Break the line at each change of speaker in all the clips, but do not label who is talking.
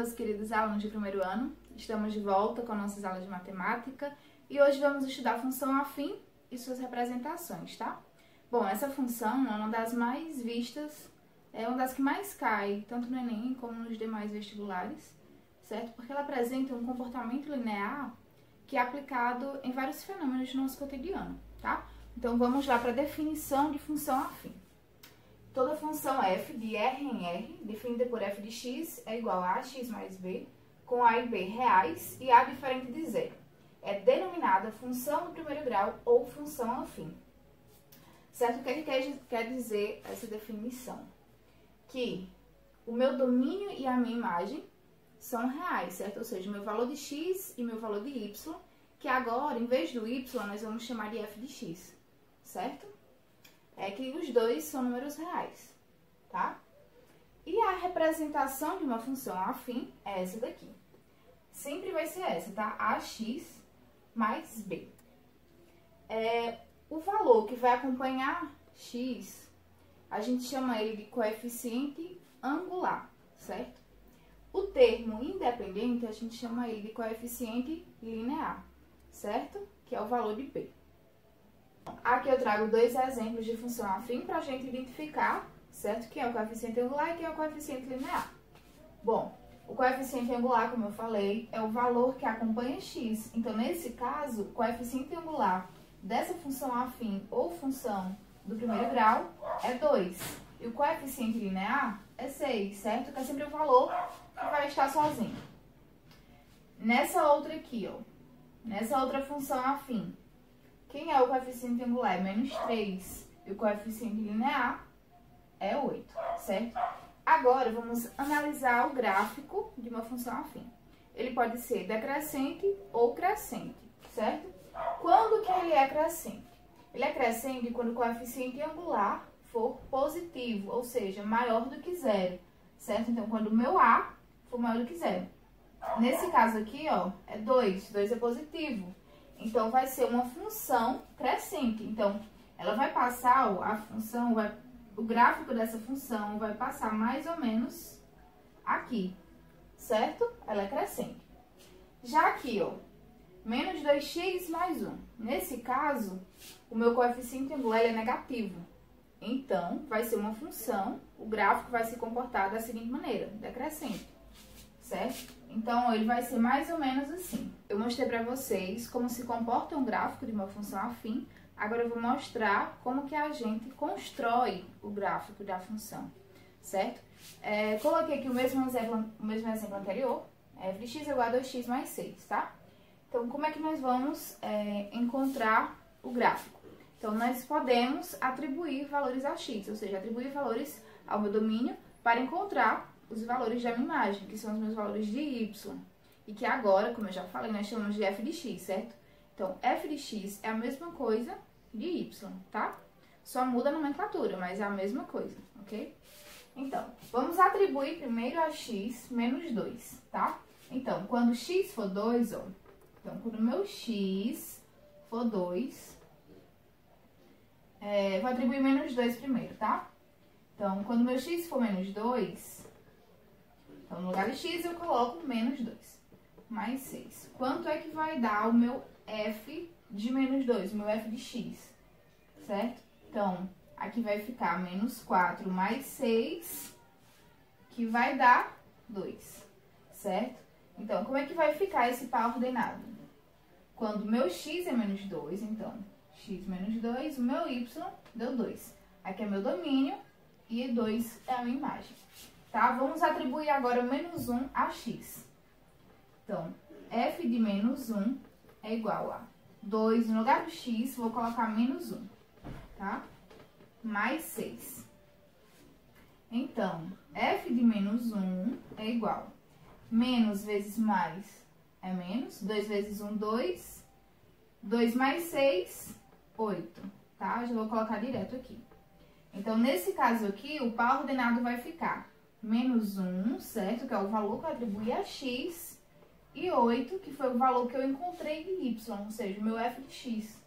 meus queridos alunos de primeiro ano. Estamos de volta com nossas aulas de matemática e hoje vamos estudar a função afim e suas representações, tá? Bom, essa função é uma das mais vistas, é uma das que mais cai, tanto no Enem como nos demais vestibulares, certo? Porque ela apresenta um comportamento linear que é aplicado em vários fenômenos do nosso cotidiano, tá? Então, vamos lá para a definição de função afim. Toda função f de R em R, definida por f de x, é igual a x mais b, com a e b reais e a diferente de zero. É denominada função do primeiro grau ou função afim. Certo? O que é que quer dizer essa definição? Que o meu domínio e a minha imagem são reais, certo? Ou seja, o meu valor de x e meu valor de y, que agora, em vez do y, nós vamos chamar de f de x, certo? É que os dois são números reais, tá? E a representação de uma função afim é essa daqui. Sempre vai ser essa, tá? ax mais b. O valor que vai acompanhar x, a gente chama ele de coeficiente angular, certo? O termo independente, a gente chama ele de coeficiente linear, certo? Que é o valor de b. Aqui eu trago dois exemplos de função afim para a gente identificar, certo? Quem é o coeficiente angular e quem é o coeficiente linear. Bom, o coeficiente angular, como eu falei, é o valor que acompanha x. Então, nesse caso, o coeficiente angular dessa função afim ou função do primeiro grau é 2. E o coeficiente linear é 6, certo? Que é sempre o valor que vai estar sozinho. Nessa outra aqui, ó, nessa outra função afim, quem é o coeficiente angular? É menos 3. E o coeficiente linear é 8, certo? Agora, vamos analisar o gráfico de uma função afim. Ele pode ser decrescente ou crescente, certo? Quando que ele é crescente? Ele é crescente quando o coeficiente angular for positivo, ou seja, maior do que zero, certo? Então, quando o meu A for maior do que zero. Nesse caso aqui, ó, é 2. 2 é positivo. Então, vai ser uma função crescente. Então, ela vai passar, o gráfico dessa função vai passar mais ou menos aqui, certo? Ela é crescente. Já aqui, ó, menos 2x mais 1. Nesse caso, o meu coeficiente angular é negativo. Então, vai ser uma função, o gráfico vai se comportar da seguinte maneira, decrescente, certo? Então, ele vai ser mais ou menos assim. Eu mostrei para vocês como se comporta um gráfico de uma função afim. Agora, eu vou mostrar como que a gente constrói o gráfico da função, certo? Coloquei aqui o mesmo exemplo anterior. F de x é igual a 2x mais 6, tá? Então, como é que nós vamos encontrar o gráfico? Então, nós podemos atribuir valores a x, ou seja, atribuir valores ao meu domínio para encontrar os valores da minha imagem, que são os meus valores de y. E que agora, como eu já falei, nós chamamos de f de x, certo? Então, f de x é a mesma coisa de y, tá? Só muda a nomenclatura, mas é a mesma coisa, ok? Então, vamos atribuir primeiro a x menos 2, tá? Então, quando x for 2, ó, então, quando o meu x for 2, vou atribuir menos 2 primeiro, tá? Então, quando o meu x for menos 2, então, no lugar de x eu coloco menos 2, mais 6. Quanto é que vai dar o meu f de menos 2, o meu f de x, certo? Então, aqui vai ficar menos 4 mais 6, que vai dar 2, certo? Então, como é que vai ficar esse par ordenado? Quando o meu x é menos 2, então, x menos 2, o meu y deu 2. Aqui é meu domínio e 2 é a minha imagem. Tá? Vamos atribuir agora menos 1 a x. Então, f de menos 1 é igual a 2, no lugar do x, vou colocar menos 1, tá? Mais 6. Então, f de menos 1 é igual a menos vezes mais é menos, 2 vezes 1, 2, 2 mais 6, 8, tá? Já vou colocar direto aqui. Então, nesse caso aqui, o par ordenado vai ficar menos 1, certo? Que é o valor que eu atribuí a x, e 8, que foi o valor que eu encontrei de y, ou seja, o meu f de x.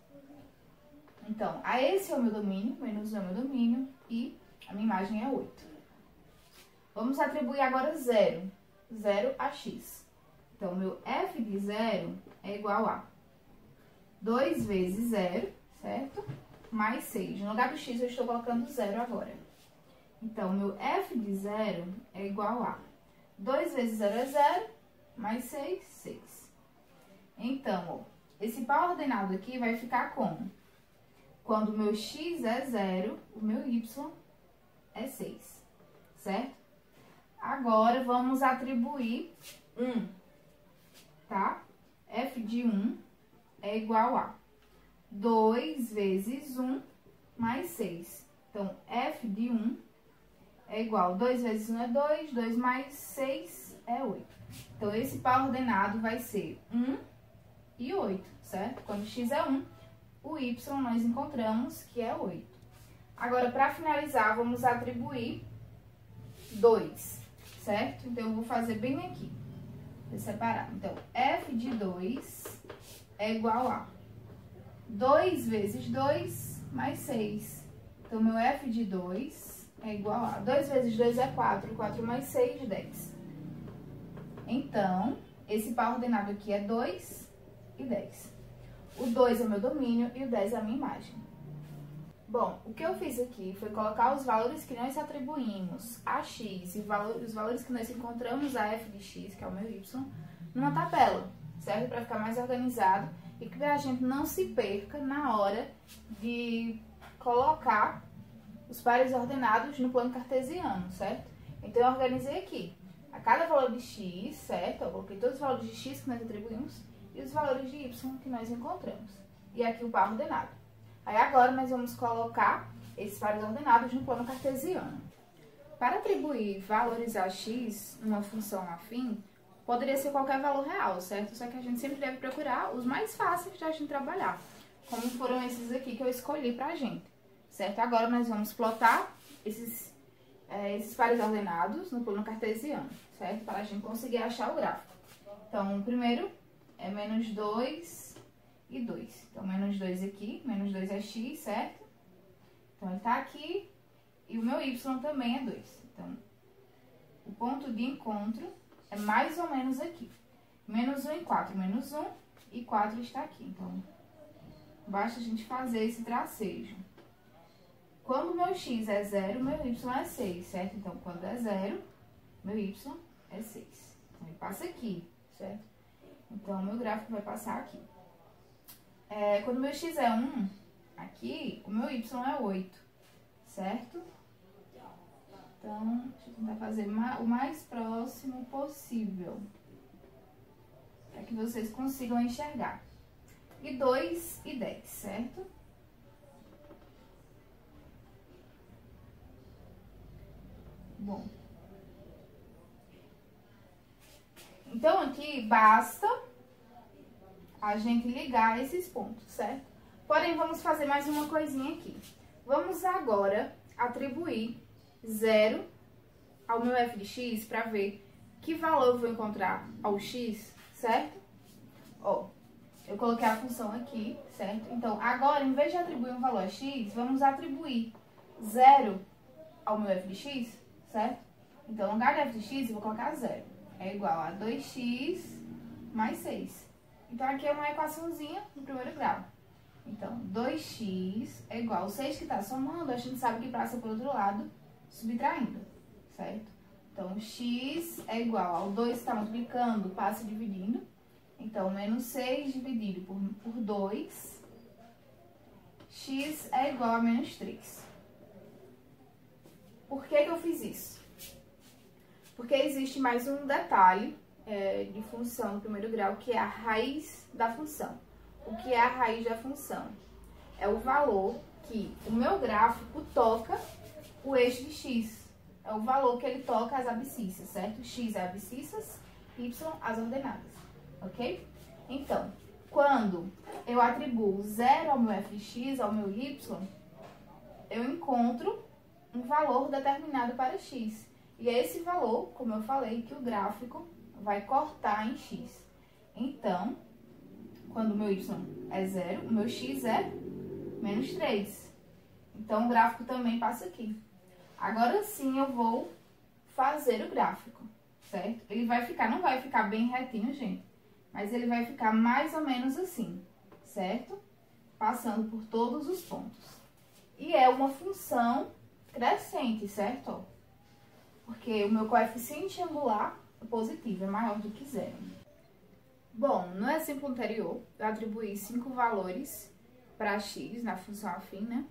Então, esse é o meu domínio, menos 1 é o meu domínio, e a minha imagem é 8. Vamos atribuir agora 0. 0 a x. Então, meu f de 0 é igual a 2 vezes 0, certo? Mais 6. No lugar do x, eu estou colocando 0 agora. Então, meu f de 0 é igual a 2 vezes 0 é 0, mais 6, 6. Então, ó, esse par ordenado aqui vai ficar como? Quando o meu x é 0, o meu y é 6, certo? Agora, vamos atribuir 1, tá? F de 1 é igual a 2 vezes 1 mais 6. Então, F de 1 é igual a 2 vezes 1 é 2, 2 mais 6 é 8. Então, esse par ordenado vai ser 1 e 8, certo? Quando x é 1, o y nós encontramos que é 8. Agora, para finalizar, vamos atribuir 2, certo? Então, eu vou fazer bem aqui, separado. Então, f de 2 é igual a 2 vezes 2 mais 6. Então, meu f de 2 é igual a 2 vezes 2 é 4, 4 mais 6, 10. Então, esse par ordenado aqui é 2 e 10. O 2 é meu domínio e o 10 é a minha imagem. Bom, o que eu fiz aqui foi colocar os valores que nós atribuímos a x e os valores que nós encontramos a f de x, que é o meu y, numa tabela, certo? Para ficar mais organizado e que a gente não se perca na hora de colocar os pares ordenados no plano cartesiano, certo? Então, eu organizei aqui. A cada valor de x, certo? Eu coloquei todos os valores de x que nós atribuímos e os valores de y que nós encontramos. E aqui o par ordenado. Aí, agora, nós vamos colocar esses pares ordenados no plano cartesiano. Para atribuir valores a x numa função afim, poderia ser qualquer valor real, certo? Só que a gente sempre deve procurar os mais fáceis de a gente trabalhar, como foram esses aqui que eu escolhi pra gente, certo? Agora, nós vamos plotar esses pares ordenados no plano cartesiano, certo? Para a gente conseguir achar o gráfico. Então, o primeiro é menos 2 e 2. Então, menos 2 aqui, menos 2 é x, certo? Então, ele tá aqui e o meu y também é 2. Então, o ponto de encontro é mais ou menos aqui. Menos 1 e 4, menos 1 e 4 está aqui. Então, basta a gente fazer esse tracejo. Quando o meu x é 0, meu y é 6, certo? Então, quando é 0, meu y é 6. Então, ele passa aqui, certo? Então, o meu gráfico vai passar aqui. Quando o meu x é 1, aqui, o meu y é 8, certo? Então, deixa eu tentar fazer o mais próximo possível, para que vocês consigam enxergar. E 2 e 10, certo? Bom. Então, aqui basta a gente ligar esses pontos, certo? Porém, vamos fazer mais uma coisinha aqui. Vamos agora atribuir 0 ao meu f de x para ver que valor eu vou encontrar ao x, certo? Ó, eu coloquei a função aqui, certo? Então, agora, em vez de atribuir um valor a x, vamos atribuir 0 ao meu f de x, certo? Então, no lugar de f de x, eu vou colocar 0. É igual a 2x mais 6. Então, aqui é uma equaçãozinha no primeiro grau. Então, 2x é igual ao 6 que está somando, a gente sabe que passa para o outro lado, subtraindo, certo? Então, x é igual ao 2 que está multiplicando, passa dividindo. Então, menos 6 dividido por 2, x é igual a menos 3. Por que eu fiz isso? Porque existe mais um detalhe de função no primeiro grau, que é a raiz da função. O que é a raiz da função? É o valor que o meu gráfico toca o eixo de x. É o valor que ele toca as abscissas, certo? X é abscissas, y as ordenadas, ok? Então, quando eu atribuo 0 ao meu f de x, ao meu y, eu encontro um valor determinado para x. E é esse valor, como eu falei, que o gráfico vai cortar em x. Então, quando o meu y é 0, o meu x é menos 3. Então, o gráfico também passa aqui. Agora sim, eu vou fazer o gráfico, certo? Ele vai ficar, não vai ficar bem retinho, gente, mas ele vai ficar mais ou menos assim, certo? Passando por todos os pontos. E é uma função crescente, certo? Porque o meu coeficiente angular é positivo, é maior do que zero. Bom, no exemplo anterior, eu atribuí 5 valores para x na função afim, né?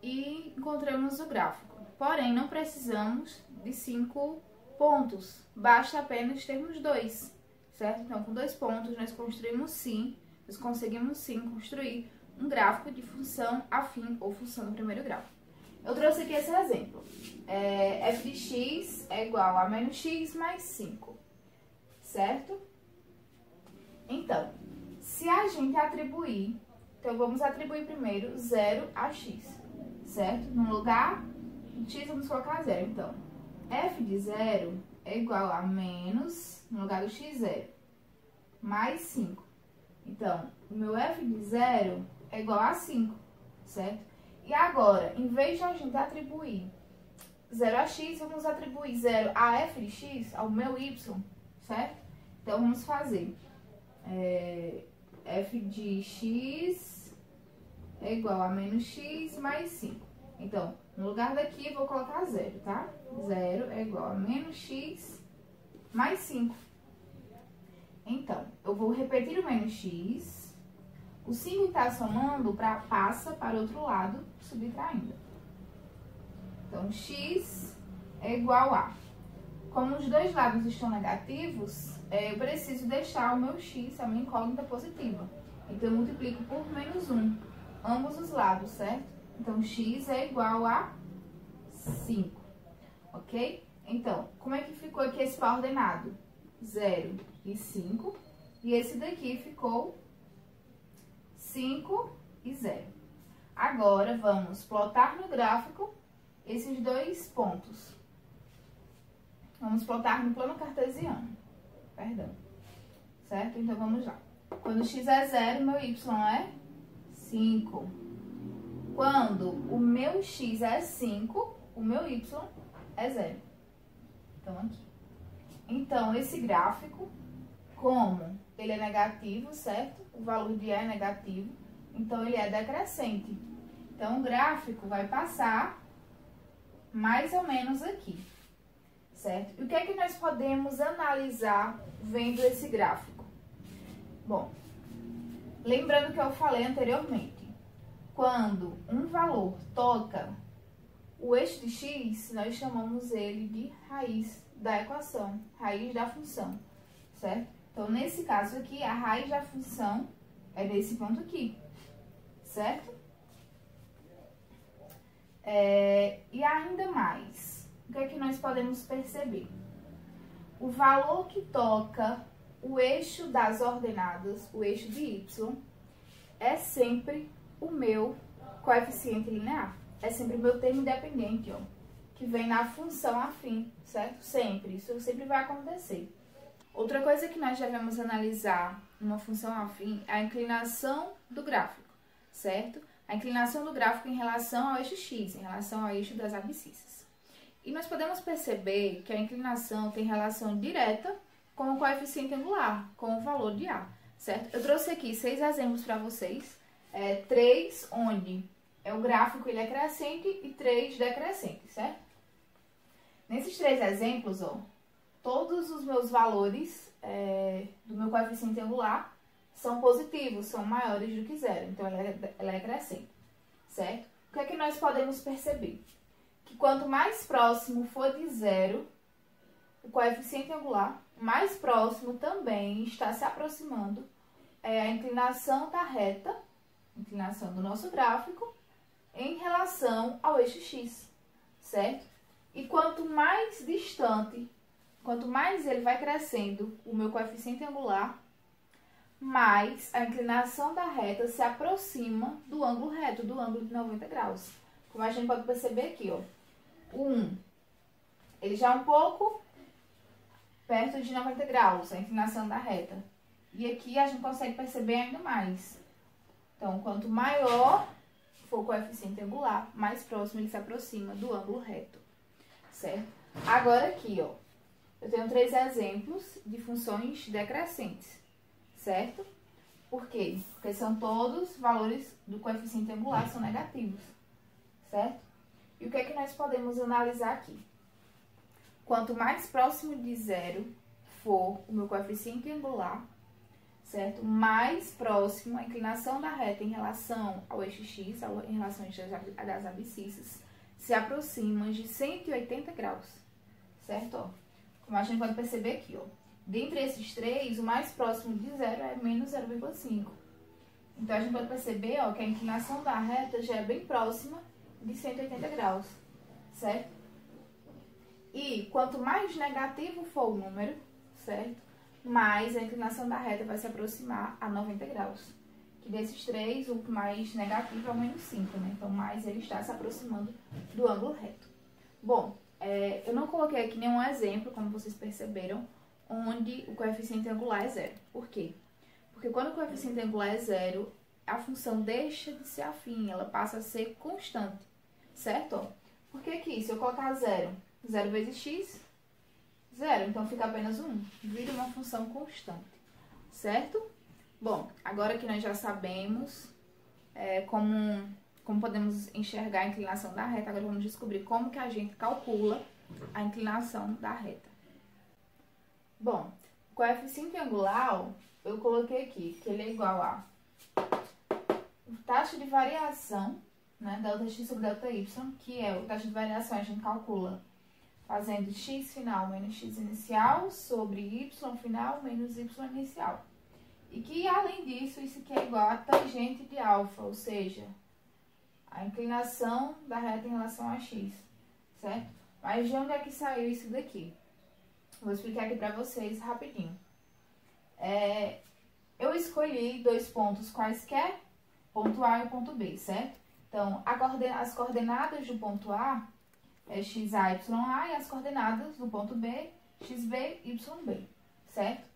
E encontramos o gráfico. Porém, não precisamos de 5 pontos, basta apenas termos 2, certo? Então, com 2 pontos, nós conseguimos sim construir um gráfico de função afim ou função do primeiro grau. Eu trouxe aqui esse exemplo. F de x é igual a menos x mais 5, certo? Então, se a gente atribuir, então vamos atribuir primeiro 0 a x, certo? No lugar de x, vamos colocar 0. Então, f de 0 é igual a menos, no lugar do x, 0, mais 5. Então, o meu f de 0 é igual a 5, certo? E agora, em vez de a gente atribuir 0 a x, vamos atribuir 0 a f de x, ao meu y, certo? Então, vamos fazer f de x é igual a menos x mais 5. Então, no lugar daqui, eu vou colocar 0, tá? 0 é igual a menos x mais 5. Então, eu vou repetir o menos x. O 5 que está somando passa para o outro lado, subtraindo. Então, x é igual a... Como os dois lados estão negativos, eu preciso deixar o meu x, a minha incógnita, positiva. Então, eu multiplico por menos 1, ambos os lados, certo? Então, x é igual a 5, ok? Então, como é que ficou aqui esse par ordenado? 0 e 5. E esse daqui ficou 5 e 0. Agora, vamos plotar no gráfico esses dois pontos. Vamos plotar no plano cartesiano. Perdão. Certo? Então, vamos lá. Quando x é 0, meu y é 5. Quando o meu x é 5, o meu y é 0. Então, aqui. Então, esse gráfico, como ele é negativo, certo? O valor de A é negativo, então ele é decrescente. Então, o gráfico vai passar mais ou menos aqui, certo? E o que é que nós podemos analisar vendo esse gráfico? Bom, lembrando que eu falei anteriormente, quando um valor toca o eixo de x, nós chamamos ele de raiz da equação, raiz da função, certo? Então, nesse caso aqui, a raiz da função é desse ponto aqui, certo? E ainda mais, o que é que nós podemos perceber? O valor que toca o eixo das ordenadas, o eixo de y, é sempre o meu coeficiente linear. É sempre o meu termo independente, ó, que vem na função afim, certo? Sempre, isso sempre vai acontecer. Outra coisa que nós devemos analisar numa função afim é a inclinação do gráfico, certo? A inclinação do gráfico em relação ao eixo x, em relação ao eixo das abscissas. E nós podemos perceber que a inclinação tem relação direta com o coeficiente angular, com o valor de A, certo? Eu trouxe aqui 6 exemplos para vocês, 3 onde o gráfico ele é crescente e 3 decrescente, certo? Nesses 3 exemplos, ó, todos os meus valores do meu coeficiente angular são positivos, são maiores do que 0, então ela é crescente, certo? O que é que nós podemos perceber? Que quanto mais próximo for de 0, o coeficiente angular, mais próximo também está se aproximando a inclinação da reta, inclinação do nosso gráfico, em relação ao eixo x, certo? E quanto mais distante, quanto mais ele vai crescendo, o meu coeficiente angular, mais a inclinação da reta se aproxima do ângulo reto, do ângulo de 90 graus. Como a gente pode perceber aqui, ó, o 1, ele já é um pouco perto de 90 graus, a inclinação da reta. E aqui a gente consegue perceber ainda mais. Então, quanto maior for o coeficiente angular, mais próximo ele se aproxima do ângulo reto, certo? Agora aqui, ó, eu tenho 3 exemplos de funções decrescentes, certo? Por quê? Porque são todos valores do coeficiente angular, são negativos, certo? E o que é que nós podemos analisar aqui? Quanto mais próximo de zero for o meu coeficiente angular, certo? Mais próximo a inclinação da reta em relação ao eixo x, em relação ao eixo das abscissas, se aproxima de 180 graus, certo? Ó, como a gente pode perceber aqui, ó. Dentre esses três, o mais próximo de zero é menos 0,5. Então, a gente pode perceber, ó, que a inclinação da reta já é bem próxima de 180 graus, certo? E quanto mais negativo for o número, certo? Mais a inclinação da reta vai se aproximar a 90 graus. Que desses três, o mais negativo é o menos 5, né? Então, mais ele está se aproximando do ângulo reto. Bom, eu não coloquei aqui nenhum exemplo, como vocês perceberam, onde o coeficiente angular é zero. Por quê? Porque quando o coeficiente angular é zero, a função deixa de ser afim, ela passa a ser constante, certo? Porque aqui, se eu colocar zero, zero vezes x, zero, então fica apenas 1, vira uma função constante, certo? Bom, agora que nós já sabemos como podemos enxergar a inclinação da reta, agora vamos descobrir como que a gente calcula a inclinação da reta. Bom, o coeficiente angular, eu coloquei aqui, que ele é igual a taxa de variação, né, delta x sobre delta y, que é o taxa de variação a gente calcula fazendo x final menos x inicial sobre y final menos y inicial. E que, além disso, isso aqui é igual a tangente de alfa, ou seja, a inclinação da reta em relação a x, certo? Mas de onde é que saiu isso daqui? Vou explicar aqui para vocês rapidinho. Eu escolhi 2 pontos quaisquer, ponto A e o ponto B, certo? Então, as coordenadas do ponto A é xa, ya, e as coordenadas do ponto B, xb, yb, certo?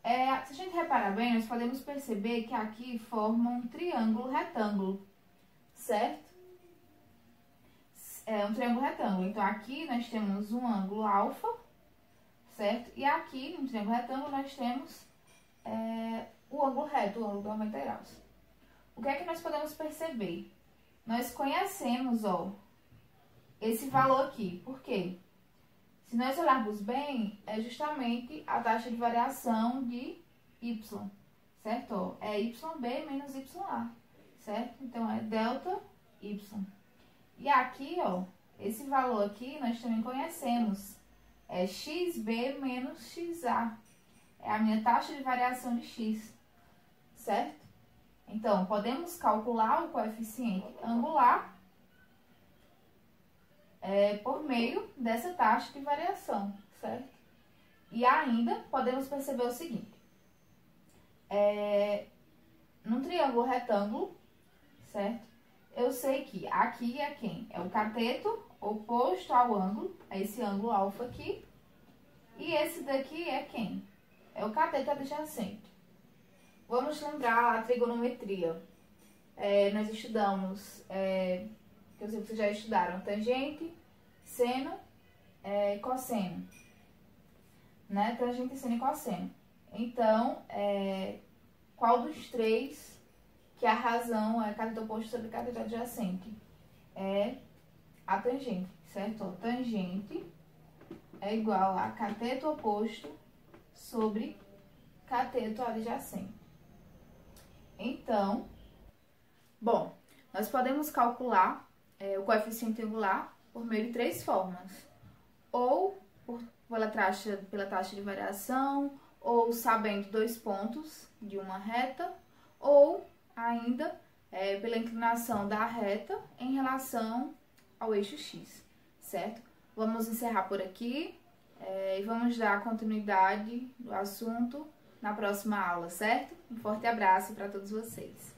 Se a gente reparar bem, nós podemos perceber que aqui forma um triângulo retângulo, certo? É um triângulo retângulo. Então, aqui nós temos um ângulo alfa, certo? E aqui, no triângulo retângulo, nós temos o ângulo reto, o ângulo de 90 graus. O que é que nós podemos perceber? Nós conhecemos, ó, esse valor aqui. Por quê? Se nós olharmos bem, é justamente a taxa de variação de y, certo? Ó, é yb menos ya, certo? Então, é delta y. E aqui, ó, esse valor aqui nós também conhecemos. É xb menos xa. É a minha taxa de variação de x, certo? Então, podemos calcular o coeficiente angular por meio dessa taxa de variação, certo? E ainda podemos perceber o seguinte. Num triângulo retângulo, certo? Eu sei que aqui é quem? É o cateto oposto ao ângulo, é esse ângulo alfa aqui. E esse daqui é quem? É o cateto adjacente. Vamos lembrar a trigonometria. Nós estudamos, que eu sei que vocês já estudaram, tangente, seno, cosseno. Né? Tangente, seno e cosseno. Então, qual dos três que a razão é cateto oposto sobre cateto adjacente? É a tangente, certo? Ó, tangente é igual a cateto oposto sobre cateto adjacente. Então, bom, nós podemos calcular o coeficiente angular por meio de 3 formas. Ou pela taxa de variação, ou sabendo 2 pontos de uma reta, ou ainda pela inclinação da reta em relação ao eixo x, certo? Vamos encerrar por aqui e vamos dar continuidade do assunto na próxima aula, certo? Um forte abraço para todos vocês.